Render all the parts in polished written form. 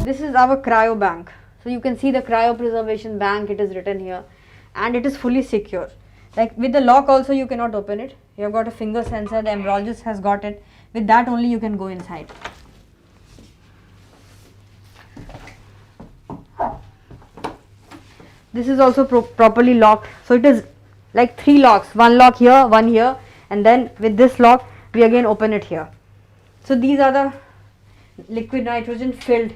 This is our cryo bank. So you can see the cryopreservation bank, it is written here, and it is fully secure. Like with the lock also you cannot open it. You have got a finger sensor, the embryologist has got it. With that only you can go inside. This is also properly locked. So it is like 3 locks, one lock here, one here, and then with this lock we again open it here. So these are the liquid nitrogen filled,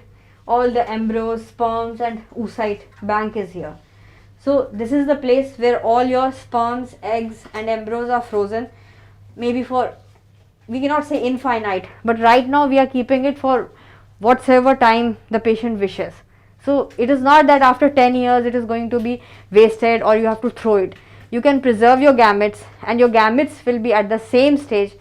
all the embryos, sperms and oocyte bank is here. So this is the place where all your sperms, eggs and embryos are frozen, maybe for, we cannot say infinite, but right now we are keeping it for whatsoever time the patient wishes. So it is not that after 10 years it is going to be wasted or you have to throw it. You can preserve your gametes and your gametes will be at the same stage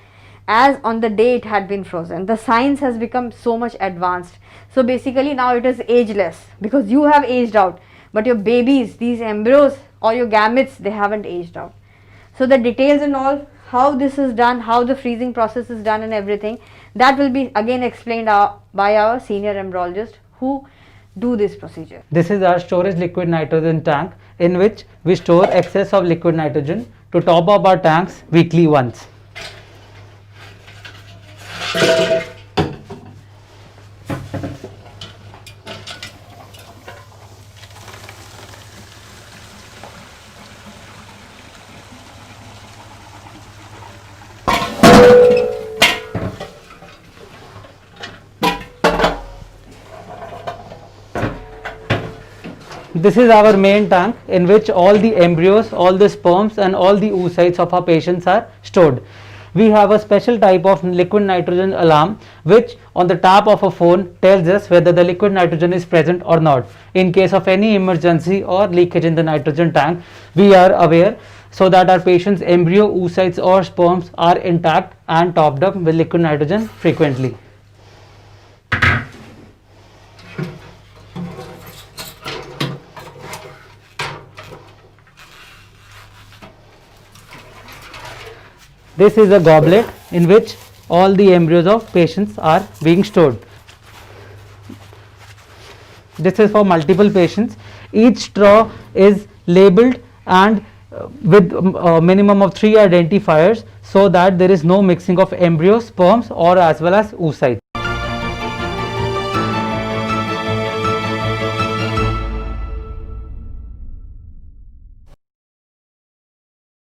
as on the day it had been frozen. The science has become so much advanced. So basically now it is ageless because you have aged out, but your babies, these embryos or your gametes, they haven't aged out. So the details and all, how this is done, how the freezing process is done and everything, that will be again explained by our senior embryologist who do this procedure. This is our storage liquid nitrogen tank in which we store excess of liquid nitrogen to top up our tanks weekly once. This is our main tank in which all the embryos, all the sperms and all the oocytes of our patients are stored. We have a special type of liquid nitrogen alarm which on the tap of a phone tells us whether the liquid nitrogen is present or not. In case of any emergency or leakage in the nitrogen tank, we are aware so that our patient's embryo, oocytes or sperms are intact and topped up with liquid nitrogen frequently. This is a goblet in which all the embryos of patients are being stored. This is for multiple patients. Each straw is labeled and with a minimum of 3 identifiers so that there is no mixing of embryos, sperms or as well as oocytes.